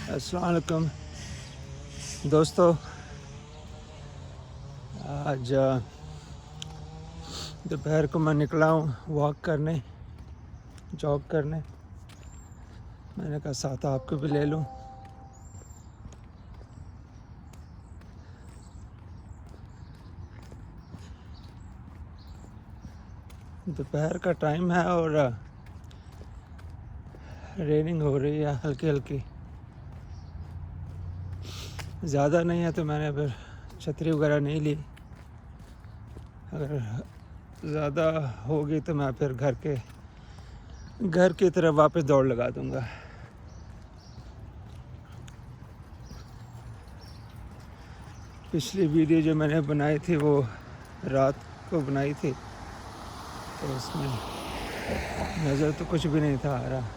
अस्सलाम वालेकुम दोस्तों, आज दोपहर को मैं निकला हूँ वॉक करने, जॉग करने। मैंने कहा साथ आपको भी ले लूँ। दोपहर का टाइम है और रेनिंग हो रही है हल्की हल्की, ज़्यादा नहीं है तो मैंने फिर छतरी वगैरह नहीं ली। अगर ज़्यादा होगी तो मैं फिर घर की तरफ वापस दौड़ लगा दूँगा। पिछली वीडियो जो मैंने बनाई थी वो रात को बनाई थी, तो उसमें नज़र तो कुछ भी नहीं था आ रहा।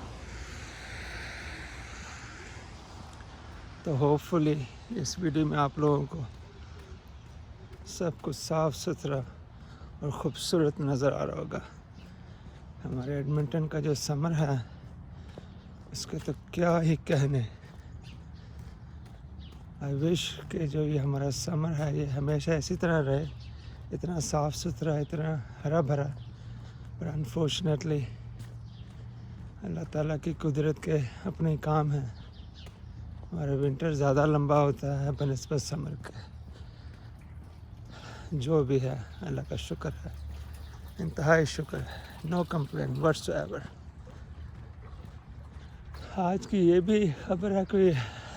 तो होपफुली इस वीडियो में आप लोगों को सब कुछ साफ़ सुथरा और ख़ूबसूरत नज़र आ रहा होगा। हमारे एडमिंटन का जो समर है उसके तो क्या ही कहने। आई विश कि जो ये हमारा समर है ये हमेशा इसी तरह रहे, इतना साफ़ सुथरा, इतना हरा भरा। पर अनफॉर्चुनेटली अल्लाह ताला की कुदरत के अपने काम हैं। हमारा विंटर ज़्यादा लंबा होता है बनिस्बत समर के। जो भी है अल्लाह का शुक्र है, इंतहाई शुक्र है, नो कंप्लेन व्हाट्सएवर। आज की ये भी खबर है कि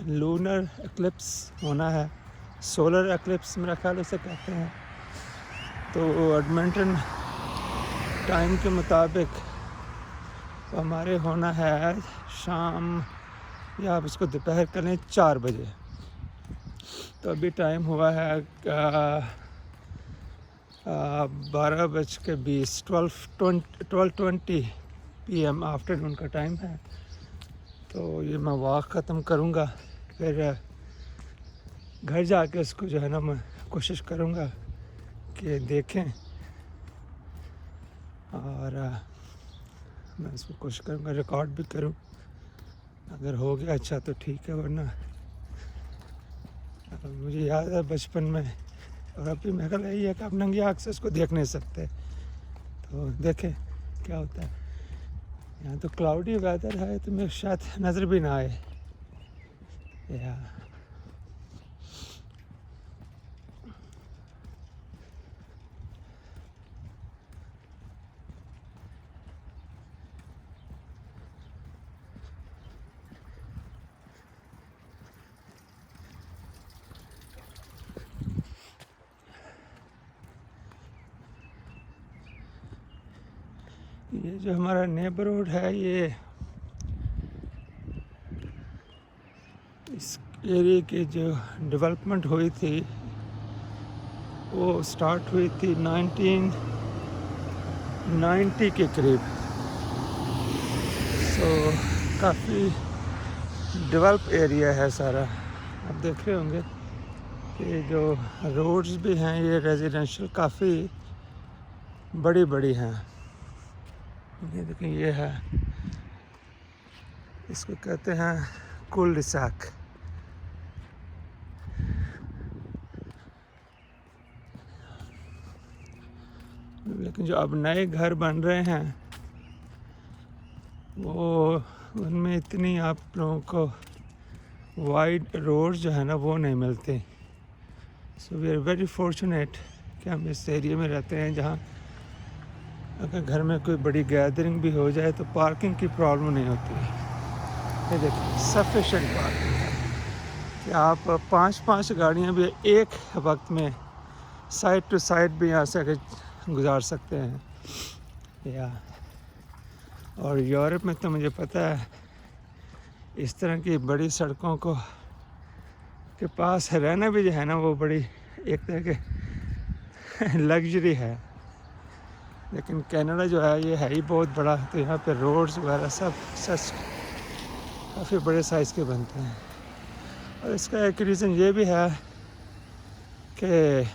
लूनर एक्लिप्स होना है, सोलर एक्लिप्स मेरा ख्याल उसे कहते हैं। तो एडमिंटन टाइम के मुताबिक हमारे होना है शाम, या आप इसको दोपहर कर लें 4 बजे। तो अभी टाइम हुआ है 12:20, 12:20 PM आफ्टरनून का टाइम है। तो ये मैं वॉक ख़त्म करूँगा, फिर घर जाके उसको जो है ना मैं कोशिश करूँगा कि देखें, और मैं इसको कोशिश करूँगा रिकॉर्ड भी करूँ। अगर हो गया अच्छा तो ठीक है, वरना मुझे याद है बचपन में, और अभी मेरा ख्याल यही है कि आप नंगी आँख से उसको देख नहीं सकते। तो देखें क्या होता है। यहाँ तो क्लाउडी वेदर है तो मेरे शायद नज़र भी ना आए। या ये जो हमारा नेबरहुड है, ये इस एरिया की जो डेवलपमेंट हुई थी वो स्टार्ट हुई थी 1990 के करीब। सो काफ़ी डेवलप एरिया है सारा। आप देख रहे होंगे कि जो रोड्स भी हैं ये रेजिडेंशियल काफ़ी बड़ी बड़ी हैं। ये देखें, ये है, इसको कहते हैं कुल-ड-सैक। लेकिन जो अब नए घर बन रहे हैं वो उनमें इतनी आप लोगों को वाइड रोड जो है ना वो नहीं मिलते। So we are very fortunate कि हम इस एरिया में रहते हैं जहाँ अगर घर में कोई बड़ी गैदरिंग भी हो जाए तो पार्किंग की प्रॉब्लम नहीं होती। ये देखिए सफिशेंट पार्किंग है कि आप 5-5 गाड़ियाँ भी एक वक्त में साइड टू साइड भी यहाँ से गुजार सकते हैं। या और यूरोप में तो मुझे पता है इस तरह की बड़ी सड़कों के पास रहना भी जो है ना वो बड़ी एक तरह के लग्जरी है। लेकिन कनाडा जो है ये है ही बहुत बड़ा, तो यहाँ पे रोड्स वगैरह सब सच काफ़ी बड़े साइज़ के बनते हैं। और इसका एक रीज़न ये भी है कि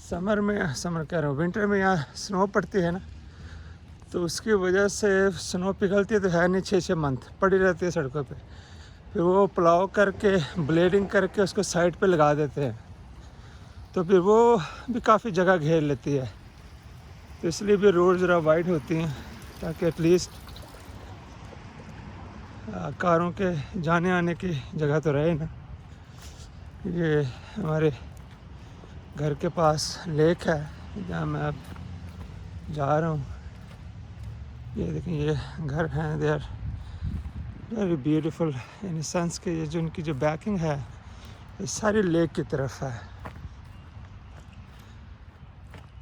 समर कह रहा हूँ, विंटर में यहाँ स्नो पड़ती है ना, तो उसकी वजह से स्नो पिघलती तो है नहीं, 6-6 मंथ पड़ी रहती है सड़कों पे। फिर वो प्लाव करके ब्लेडिंग करके उसको साइड पे लगा देते हैं, तो फिर वो भी काफ़ी जगह घेर लेती है। तो इसलिए भी रोड ज़रा वाइड होती हैं, ताकि एटलीस्ट कारों के जाने आने की जगह तो रहे ना। ये हमारे घर के पास लेक है जहाँ मैं अब जा रहा हूँ। ये देखें, ये घर हैं, they are very beautiful in sense के ये जो उनकी जो बैकिंग है ये सारी लेक की तरफ है।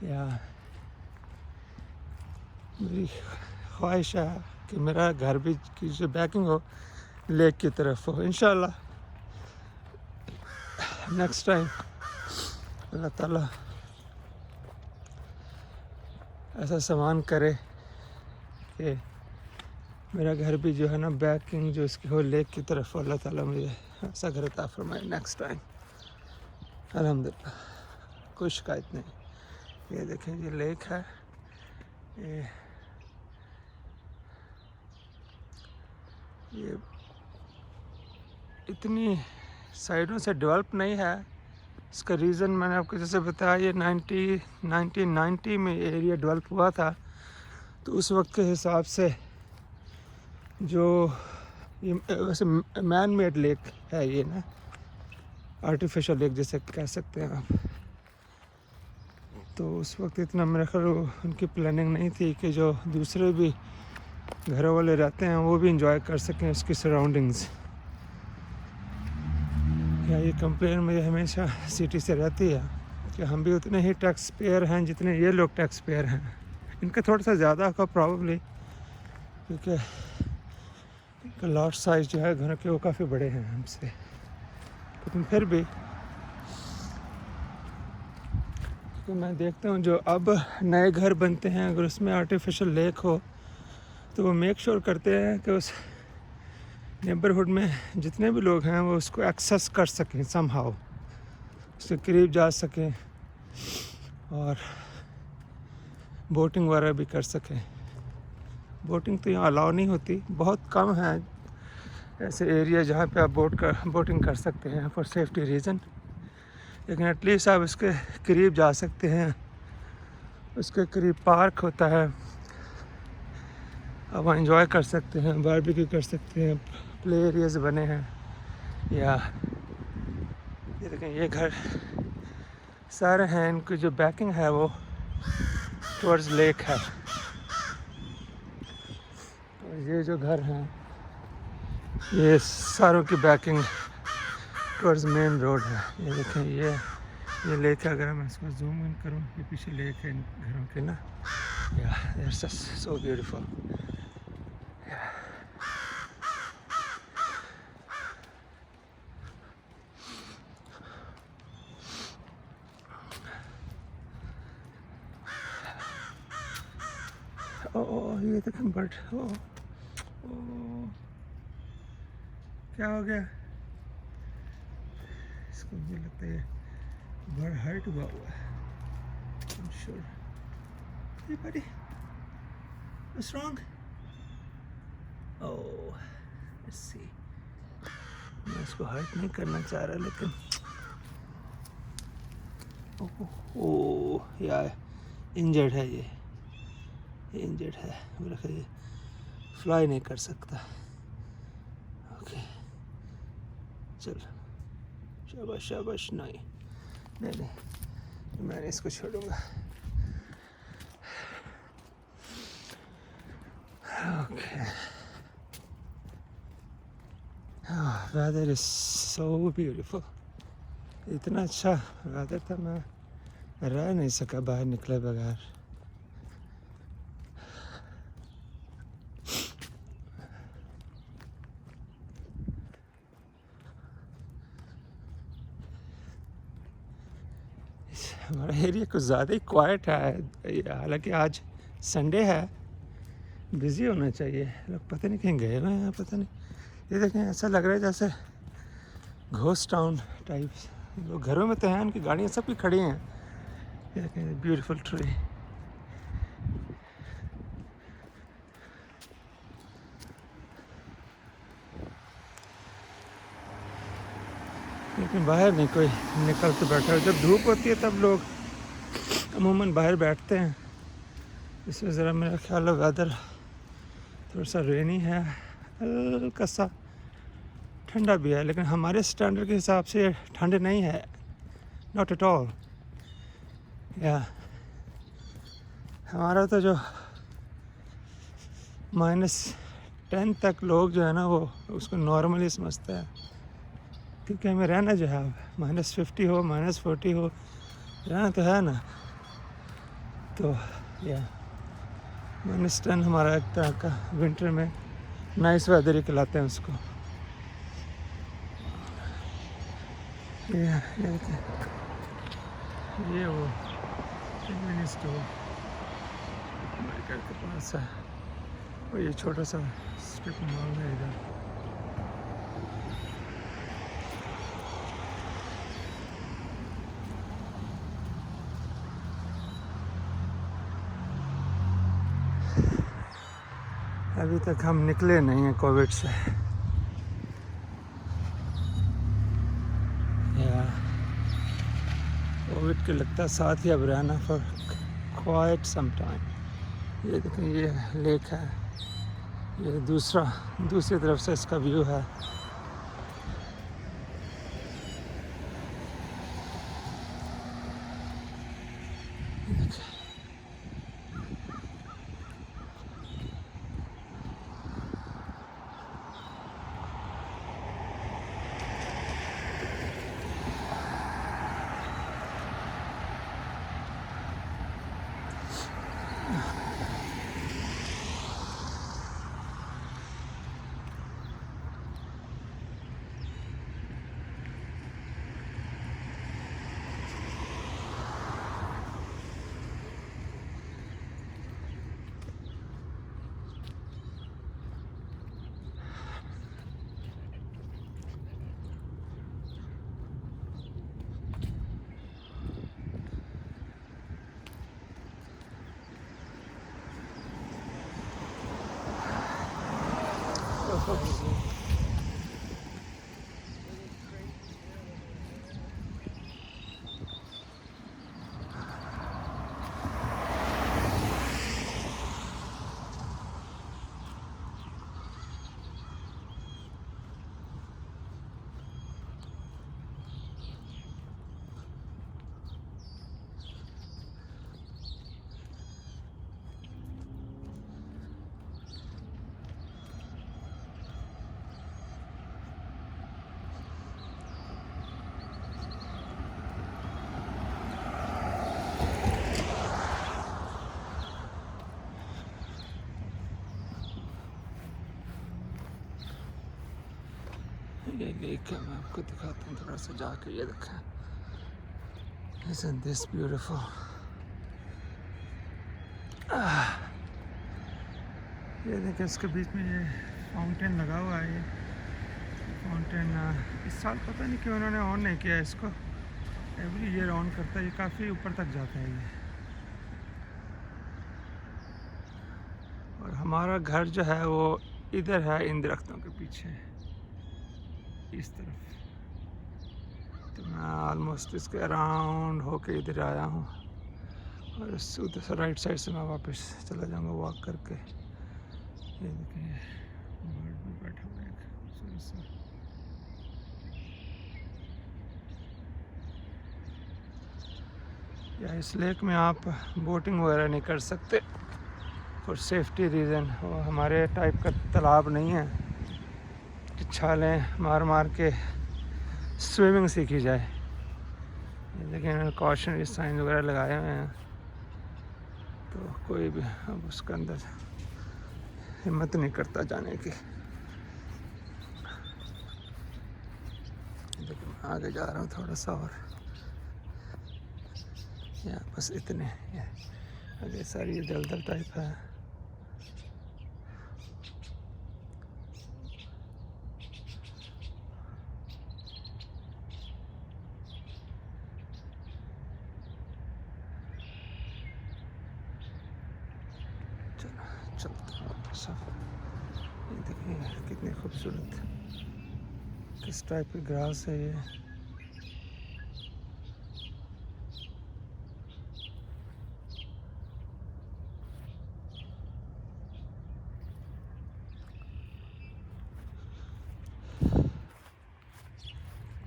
या मेरी ख्वाहिश है कि मेरा घर भी की जो बैकिंग हो लेक की तरफ हो। इंशाल्लाह नेक्स्ट टाइम अल्लाह ताला ऐसा सामान करे कि मेरा घर भी जो है ना बैकिंग जो इसकी हो लेक की तरफ हो। अल्लाह ताला मुझे ऐसा घर अता फरमाए नेक्स्ट टाइम। अल्हम्दुलिल्लाह, कोई शिकायत नहीं। ये देखें, ये लेक है, ये इतनी साइडों से डेवलप नहीं है। इसका रीज़न मैंने आपको जैसे बताया, ये 1990 में एरिया डेवलप हुआ था, तो उस वक्त के हिसाब से जो ये वैसे मैन मेड लेक है ये ना, आर्टिफिशियल लेक जैसे कह सकते हैं आप। तो उस वक्त इतना मेरे ख्याल उनकी प्लानिंग नहीं थी कि जो दूसरे भी घरों वाले रहते हैं वो भी इंजॉय कर सकें उसकी सराउंडिंग्स। या ये कंप्लेन मुझे हमेशा सिटी से रहती है कि हम भी उतने ही टैक्स पेयर हैं जितने ये लोग टैक्स पेयर हैं। इनका थोड़ा सा ज़्यादा होगा प्रॉब्ली, क्योंकि इनका लॉट साइज़ जो है घरों के वो काफ़ी बड़े हैं हमसे, लेकिन फिर भी तो मैं देखता हूँ जो अब नए घर बनते हैं अगर उसमें आर्टिफिशियल लेक हो तो वो मेक श्योर करते हैं कि उस नेबरहुड में जितने भी लोग हैं वो उसको एक्सेस कर सकें, समहाउ उसके करीब जा सकें और बोटिंग वगैरह भी कर सकें। बोटिंग तो यहाँ अलाउ नहीं होती, बहुत कम है ऐसे एरिया जहाँ पे आप बोटिंग कर सकते हैं फॉर सेफ्टी रीज़न, लेकिन एटलीस्ट आप उसके करीब जा सकते हैं। उसके करीब पार्क होता है, आप वहाँ इंजॉय कर सकते हैं, बारबेक्यू कर सकते हैं, प्ले एरियाज बने हैं। या ये देखें, ये घर सारे हैं, इनकी जो बैकिंग है वो टुवर्ड्स लेक है। और ये जो घर हैं ये सारों की बैकिंग टुवर्ड्स मेन रोड है। ये देखें, ये लेक है। अगर मैं इसको जूम इन करूँ, ये पीछे लेक है इन घरों के ना। या सो ब्यूटीफुल। ओह, ये देखें बर्ड। ओह, क्या हो गया इसको? मुझे लगता है बर्ड हर्ट हुआ है। I'm sure. Hey buddy, what's wrong? Oh, let's see. मैं इसको हर्ट नहीं करना चाह रहा, लेकिन ओह यार इंजर्ड है, ये इंजर्ड है। मेरा ख्याल ये फ्लाई नहीं कर सकता। ओके चल, शाबाश शाबाश। नहीं नहीं नहीं, मैं इसको छोड़ूंगा। Okay, weather is so beautiful. इतना अच्छा वेदर था, मैं रह नहीं सका बाहर निकले बगैर। हमारा एरिया कुछ ज़्यादा ही क्वाइट है, हालांकि आज संडे है, बिज़ी होना चाहिए। लोग पता नहीं कहीं गए हुए हैं, पता नहीं। ये देखें, ऐसा लग रहा है जैसे घोस्ट टाउन टाइप लोग घरों में तो हैं, उनकी गाड़ियाँ सब भी खड़ी हैं। Beautiful tree. लेकिन बाहर नहीं कोई निकल के बैठा। जब धूप होती है तब लोग अमूमन बाहर बैठते हैं। इसमें ज़रा मेरा ख्याल है वेदर थोड़ा सा रेनी है, हल्का सा ठंडा भी है, लेकिन हमारे स्टैंडर्ड के हिसाब से ठंड नहीं है, नॉट एट ऑल। या हमारा तो जो -10 तक लोग जो है ना वो उसको नॉर्मली समझते हैं, क्योंकि हमें रहना जो है -50 हो -40 हो रहना तो है ना। तो या -10 हमारा एक तरह का विंटर में नाइस वेदर ही कहलाते हैं उसको। ये वो स्टोर हमारे घर के पास है, और ये छोटा सा स्ट्रिप मॉल है इधर। अभी तक हम निकले नहीं हैं कोविड से। या कोविड के लगता है साथ ही अब रहना फॉर क्वाइट सम टाइम। ये देखें, ये लेक है, ये दूसरी तरफ से इसका व्यू है। ये लेक है, मैं आपको दिखाता हूँ थोड़ा सा जाके। ये देखें, Isn't this beautiful? ये देखें, इसके बीच में ये फाउंटेन लगा हुआ है। ये फाउंटेन इस साल पता नहीं क्यों उन्होंने ऑन नहीं किया इसको, एवरी ईयर ऑन करता है। ये काफ़ी ऊपर तक जाता है ये। और हमारा घर जो है वो इधर है, इन दरख्तों के पीछे इस तरफ। तो मैं ऑलमोस्ट इसके अराउंड होके इधर आया हूँ, और उधर से राइट साइड से मैं वापस चला जाऊँगा वॉक करके। ये देखिए, बर्ड भी बैठा हुआ है खूबसूरत सा। या इस लेक में आप बोटिंग वगैरह नहीं कर सकते फॉर सेफ्टी रीज़न। वो हमारे टाइप का तालाब नहीं है कि छालें मार मार के स्विमिंग सीखी जाए। लेकिन इन्होंने कॉशनरी साइन वगैरह लगाए हुए हैं, तो कोई भी अब उसके अंदर हिम्मत नहीं करता जाने की। लेकिन मैं आगे जा रहा हूँ थोड़ा सा, और या बस इतने आगे सारी दलदल टाइप है। चलते हैं वापस। ये देखिए कितनी खूबसूरत किस टाइप की ग्रास है ये।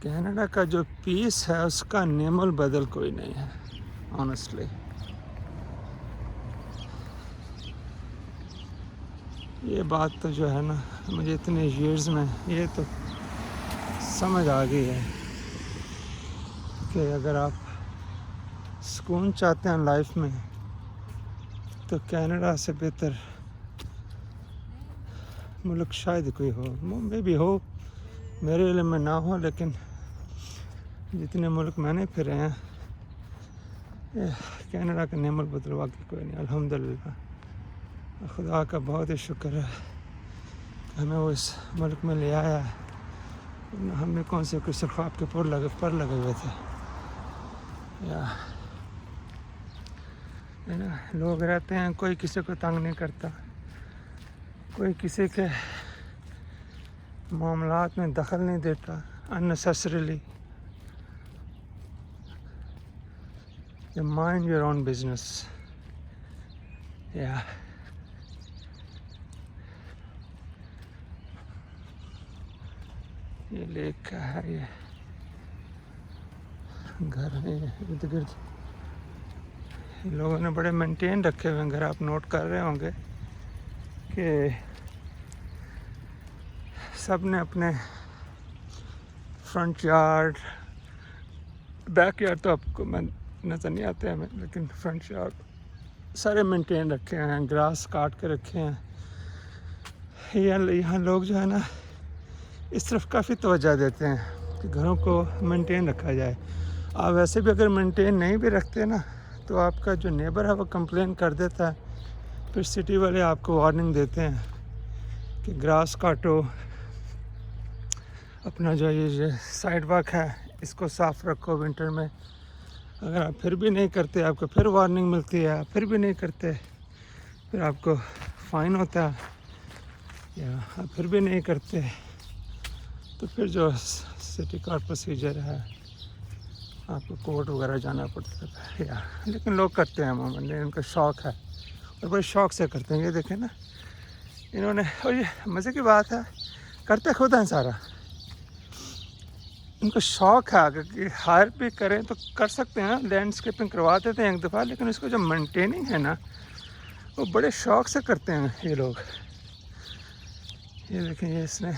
कनाडा का जो पीस है उसका नेमल बदल कोई नहीं है ऑनेस्टली। ये बात तो जो है ना मुझे इतने ईयर्स में ये तो समझ आ गई है कि अगर आप सुकून चाहते हैं लाइफ में तो कनाडा से बेहतर मुल्क शायद कोई हो, मे भी हो, मेरे इल्म में ना हो, लेकिन जितने मुल्क मैंने फिरे हैं कनाडा का नेमल बदलवा के कोई नहीं। अल्हम्दुलिल्लाह खुदा का बहुत ही शुक्र है कि हमें वो इस मुल्क में ले आया है। हमें कौन से कुछ ख्वाब के पर लगे हुए थे या है ना। लोग रहते हैं, कोई किसी को तंग नहीं करता, कोई किसी के मामलात में दखल नहीं देता unnecessarily. You mind your own business. Yeah. ये लेक का है, ये घर है इर्द गिर्द। लोगों ने बड़े मेंटेन रखे हुए हैं घर। आप नोट कर रहे होंगे कि सब ने अपने फ्रंट यार्ड, बैक यार्ड तो आपको मैं नज़र नहीं आते हमें, लेकिन फ्रंट यार्ड सारे मेंटेन रखे हैं, ग्रास काट के रखे हैं। यहाँ लोग जो है ना इस तरफ काफ़ी तवज्जो देते हैं कि घरों को मेंटेन रखा जाए। आप वैसे भी अगर मेंटेन नहीं भी रखते ना तो आपका जो नेबर है वो कंप्लेन कर देता है, फिर सिटी वाले आपको वार्निंग देते हैं कि ग्रास काटो, अपना जो ये साइड वॉक है इसको साफ़ रखो विंटर में। अगर आप फिर भी नहीं करते आपको फिर वार्निंग मिलती है, फिर भी नहीं करते फिर आपको फ़ाइन होता है, या आप फिर भी नहीं करते तो फिर जो सिटी का प्रोसीजर है आपको कोर्ट वगैरह जाना पड़ता है या। लेकिन लोग करते हैं अमूमन, उनका शौक़ है और बड़े शौक़ से करते हैं। ये देखें ना इन्होंने, और ये मज़े की बात है करते खुद हैं सारा, उनको शौक़ है। अगर हायर भी करें तो कर सकते हैं, लैंडस्केपिंग करवा देते हैं एक दफ़ा, लेकिन इसको जो मेंटेनिंग है ना वो बड़े शौक़ से करते हैं ये लोग। ये देखें, ये इसने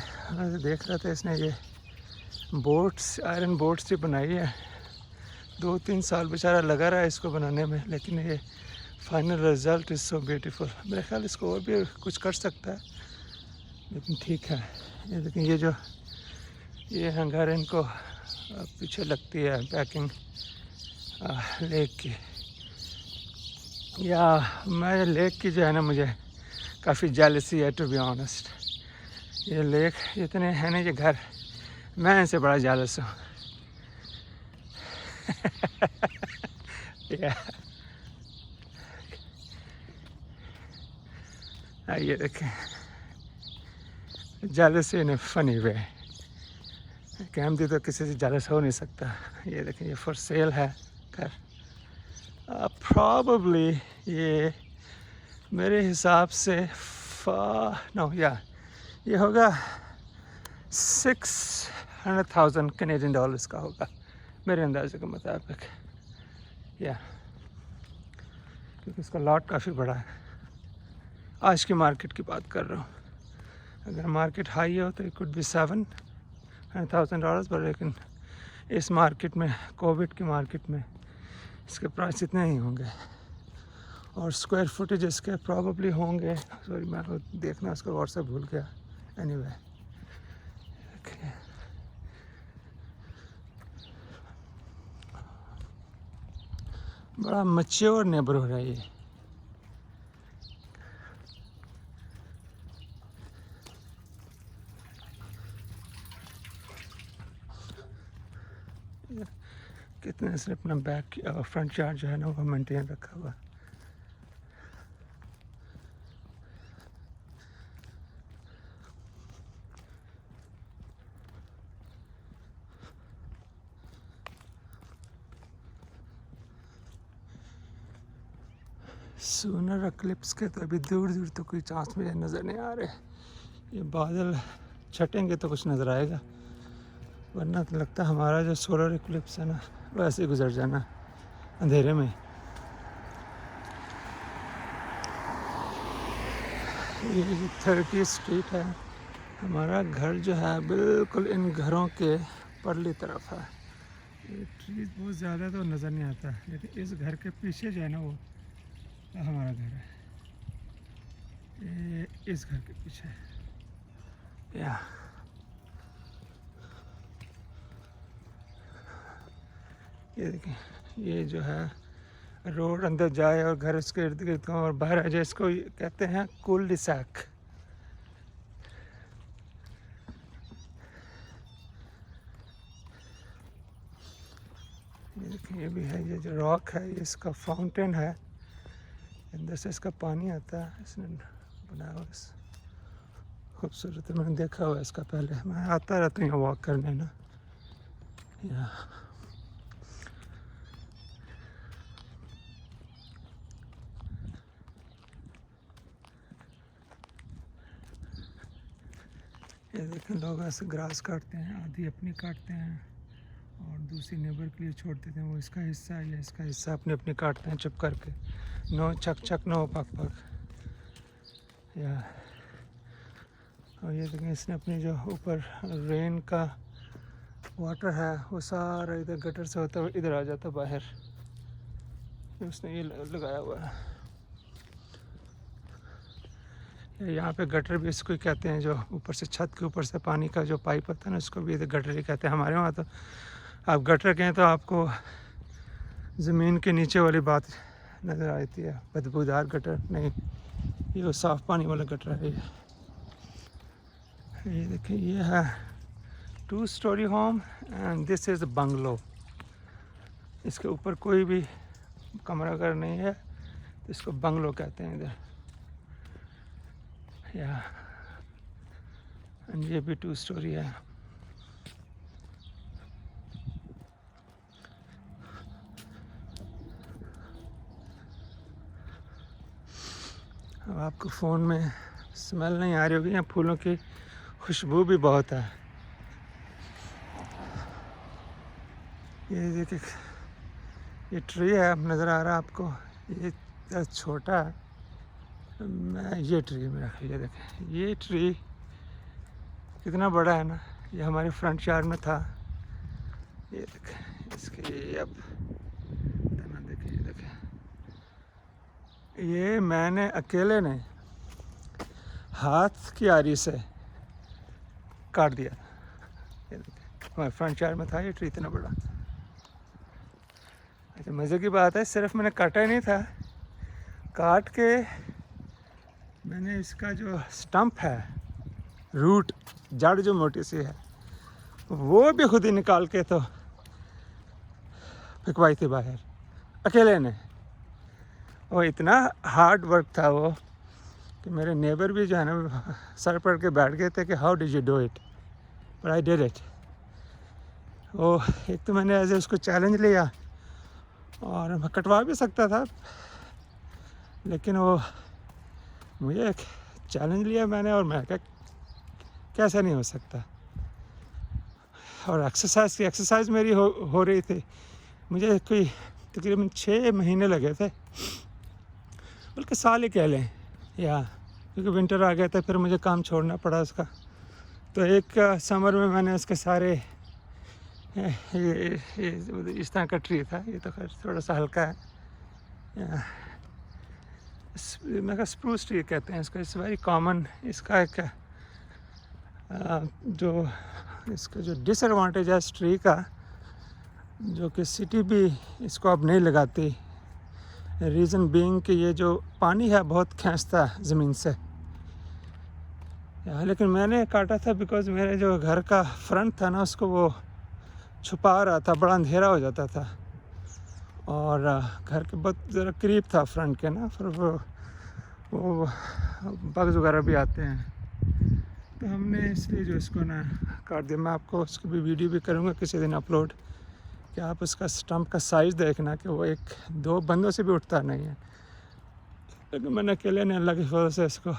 देख रहा था, इसने ये बोट्स, आयरन बोट्स ये बनाई है। 2-3 साल बेचारा लगा रहा है इसको बनाने में, लेकिन ये final result is so beautiful. मेरे ख्याल इसको और भी कुछ कर सकता है, लेकिन ठीक है। ये देखें, ये जो ये हंगर इनको पीछे लगती है पैकिंग लेक की। या मैं लेक की जो है ना मुझे काफ़ी जेलसी है टू बी ऑनेस्ट। ये लेक इतने हैं ना ये घर, मैं इनसे बड़ा जेलस हूँ। ये देखें, jealous in a funny way. कहमती तो किसी से जेलस हो नहीं सकता। ये देखें, ये फॉर सेल है घर। प्रॉबली ये मेरे हिसाब से ये होगा 600,000 कैनेडियन डॉलर्स का होगा मेरे अंदाजे के मुताबिक, या क्योंकि इसका लॉट काफ़ी बड़ा है। आज की मार्केट की बात कर रहा हूँ, अगर मार्केट हाई हो तो इट कुड बी $700,000, पर लेकिन इस मार्केट में, कोविड की मार्केट में, इसके प्राइस इतने ही होंगे। और स्क्वायर फुटेज इसके प्रॉबली होंगे, सॉरी मैं तो देखना उसका व्हाट्सएप भूल गया। एनीवे बड़ा मैच्योर नेबरहुड है ये। कितने इसने अपना बैक फ्रंट यार्ड जो है ना वो मेंटेन रखा हुआ। सोलर एक्लिप्स के तो अभी दूर दूर तो कोई चांस मुझे नज़र नहीं आ रहे। ये बादल छटेंगे तो कुछ नज़र आएगा, वरना तो लगता है हमारा जो सोलर एक्लिप्स है ना वैसे ही गुजर जाना अंधेरे में। ये 30 स्ट्रीट है। हमारा घर जो है बिल्कुल इन घरों के परली तरफ है। ये ट्रीज बहुत ज़्यादा तो नज़र नहीं आता, लेकिन इस घर के पीछे जो है ना वो हमारा घर है। ये इस घर के पीछे या ये देखें, ये जो है रोड अंदर जाए और घर उसके इर्द गिर्द और बाहर आ जाए, इसको कहते हैं कुल डिसैक। ये देखिए, ये भी है, ये जो रॉक है ये इसका फाउंटेन है, अंदर से इसका पानी आता है। इसने बनाया हुआ खूबसूरत है, मैंने देखा हुआ इसका पहले, मैं आता रहता हूँ यहाँ वॉक करने ना। यहाँ ये देखें, लोग ऐसे ग्रास काटते हैं, आधी अपनी काटते हैं और दूसरी नेबर के लिए छोड़ देते हैं। वो इसका हिस्सा है या इसका हिस्सा अपने अपने काटते हैं चुप करके, नो चक चक नो पक पक या। और ये देखें, इसने अपने जो ऊपर रेन का वाटर है वो सारा इधर गटर से होता हुआ इधर आ जाता बाहर, उसने ये लगाया हुआ है। यहाँ पे गटर भी इसको कहते हैं, जो ऊपर से छत के ऊपर से पानी का जो पाइप होता है ना उसको भी इधर गटर ही कहते हैं। हमारे वहाँ तो आप गटर कहें तो आपको ज़मीन के नीचे वाली बात नज़र आती है, बदबूदार गटर नहीं, ये वो साफ़ पानी वाला गटर है। ये देखिए, ये है 2 story home and this is bungalow. इसके ऊपर कोई भी कमरा घर नहीं है तो इसको बंगलो कहते हैं इधर या। ये भी 2 स्टोरी है। अब आपको फ़ोन में स्मेल नहीं आ रही होगी, यहाँ फूलों की खुशबू भी बहुत है। ये देखिए, ये ट्री है, नज़र आ रहा है आपको, ये छोटा है, मैं ये ट्री मेरा, ये देखें, ये ट्री कितना बड़ा है ना, ये हमारे फ्रंट यार्ड में था। ये देखें, इसके अब देखें, ये देखें, ये मैंने अकेले ने हाथ की आरी से काट दिया। ये देखें, हमारे फ्रंट यार्ड में था ये ट्री इतना बड़ा। अच्छा, मज़े की बात है, सिर्फ मैंने काटा ही नहीं था, काट के मैंने इसका जो स्टंप है, रूट, जड़ जो मोटी सी है, वो भी खुद ही निकाल के तो फेंकवाई थी बाहर अकेले ने। और इतना हार्ड वर्क था वो कि मेरे नेबर भी जो है ना सर पड़ के बैठ गए थे कि how did you do it, but I did it. वो एक तो मैंने ऐसे उसको चैलेंज लिया और मैं कटवा भी सकता था, लेकिन वो मुझे एक चैलेंज लिया मैंने और मैं क्या कैसे नहीं हो सकता। और एक्सरसाइज मेरी हो रही थी, मुझे कोई तकरीबन 6 महीने लगे थे, बल्कि साल ही कह लें या, क्योंकि विंटर आ गया था, फिर मुझे काम छोड़ना पड़ा उसका। तो एक समर में मैंने उसके सारे ये इस तरह का ट्री था, ये तो खैर थोड़ा सा हल्का है, मैं कहा स्प्रूस ट्री कहते हैं इसको, इट्स वेरी कॉमन। इसका एक जो इसका जो डिसएडवांटेज है इस ट्री का, जो कि सिटी भी इसको अब नहीं लगाती, रीज़न बीइंग कि ये जो पानी है बहुत खींचता है ज़मीन से। लेकिन मैंने काटा था बिकॉज मेरे जो घर का फ्रंट था ना उसको वो छुपा रहा था, बड़ा अंधेरा हो जाता था और घर के बहुत ज़रा करीब था फ्रंट के ना, फिर वो बग्स वगैरह भी आते हैं, तो हमने इसलिए जो इसको ना काट दिया। मैं आपको उसकी भी वीडियो भी करूँगा किसी दिन अपलोड, कि आप उसका स्टंप का साइज़ देखना कि वो 1-2 बंदों से भी उठता नहीं है। लेकिन मैंने अकेले ने अल्लाह की फजल से इसको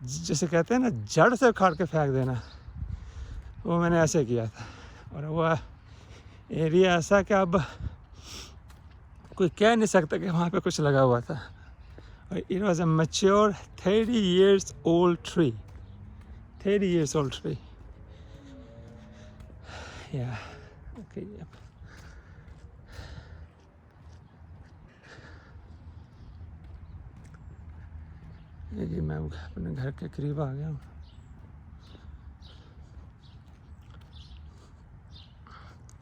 जैसे कहते हैं ना जड़ से उखाड़ के फेंक देना, वो मैंने ऐसे किया था। और वो एरिया ऐसा कि अब कोई कह नहीं सकता कि वहाँ पे कुछ लगा हुआ था। और it was a mature 30 years old tree, 30 years old tree. Yeah, okay, yep. ये जी मैं अपने घर के करीब आ गया हूँ।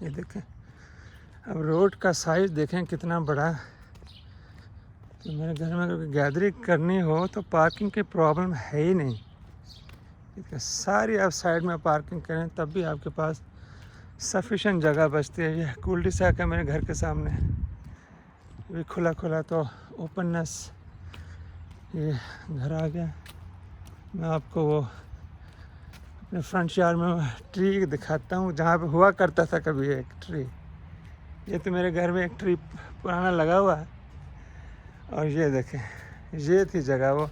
ये देखें, अब रोड का साइज देखें कितना बड़ा है। तो मेरे घर में अगर गैदरिंग करनी हो तो पार्किंग की प्रॉब्लम है ही नहीं। सारी आप साइड में पार्किंग करें तब भी आपके पास सफिशेंट जगह बचती है। ये कुल्डी साक है मेरे घर के सामने, भी खुला खुला तो ओपननेस। ये घर आ गया। मैं आपको वो अपने फ्रंट यार्ड में ट्री दिखाता हूँ जहाँ पे हुआ करता था कभी एक ट्री। ये तो मेरे घर में एक ट्री पुराना लगा हुआ है। और ये देखें, ये थी जगह, वो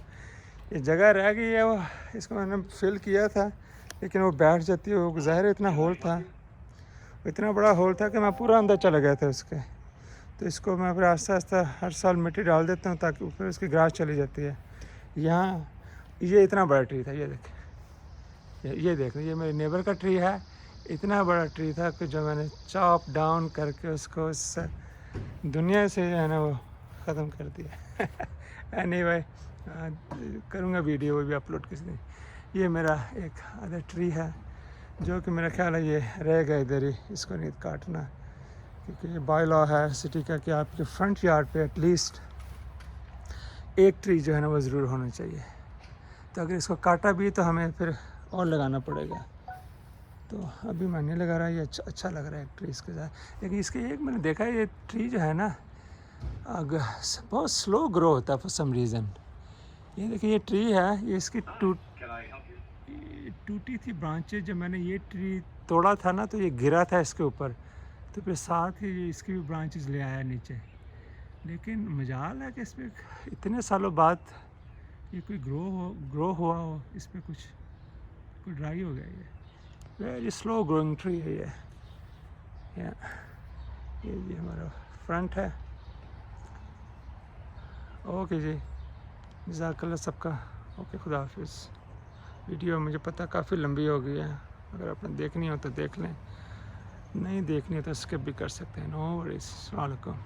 ये जगह रह गई है। वो इसको मैंने फिल किया था लेकिन वो बैठ जाती है। वो ज़ाहिर इतना होल था, इतना बड़ा होल था कि मैं पूरा अंदर चला गया था उसके। तो इसको मैं फिर आस्ता आस्ता हर साल मिट्टी डाल देता हूँ ताकि ऊपर उसकी ग्रास चली जाती है। यहाँ ये इतना बड़ा ट्री था, ये देखें, ये देख ये मेरे नेबर का ट्री है। इतना बड़ा ट्री था कि जो मैंने चॉप डाउन करके उसको उस दुनिया से जो है ना वो ख़त्म कर दिया। एनीवे करूँगा वीडियो, वो भी अपलोड किसी दिन। ये मेरा एक अदर ट्री है जो कि मेरा ख्याल है ये रहेगा इधर ही, इसको नहीं काटना, क्योंकि ये बाय लॉ है सिटी का कि आपके फ्रंट यार्ड पे एटलीस्ट एक ट्री जो है ना वो ज़रूर होना चाहिए। तो अगर इसको काटा भी तो हमें फिर और लगाना पड़ेगा। तो अभी मैं नहीं लगा रहा, ये अच्छा लग रहा है एक ट्री इसके साथ। लेकिन इसके एक मैंने देखा है ये ट्री जो है ना बहुत स्लो ग्रो होता है फॉर सम रीज़न। ये देखिए ये ट्री है, ये इसकी टूटी थी ब्रांचेज। जब मैंने ये ट्री तोड़ा था ना तो ये गिरा था इसके ऊपर, तो फिर साथ ही इसकी भी ब्रांचेज ले आया नीचे। लेकिन मजाल है कि इस पर इतने सालों बाद ये कोई ग्रो हुआ हो, इस पर कुछ ड्राई हो गया। ये वेरी स्लो ग्रोइंग ट्री है ये जी हमारा फ्रंट है। ओके जी, जज़ाकल्लाह सबका। ओके, खुदा हाफिज़। वीडियो मुझे पता काफ़ी लंबी हो गई है, अगर आपने देखनी हो तो देख लें, नहीं देखनी हो तो स्किप भी कर सकते हैं। No worries. अस्सलाम वालेकुम।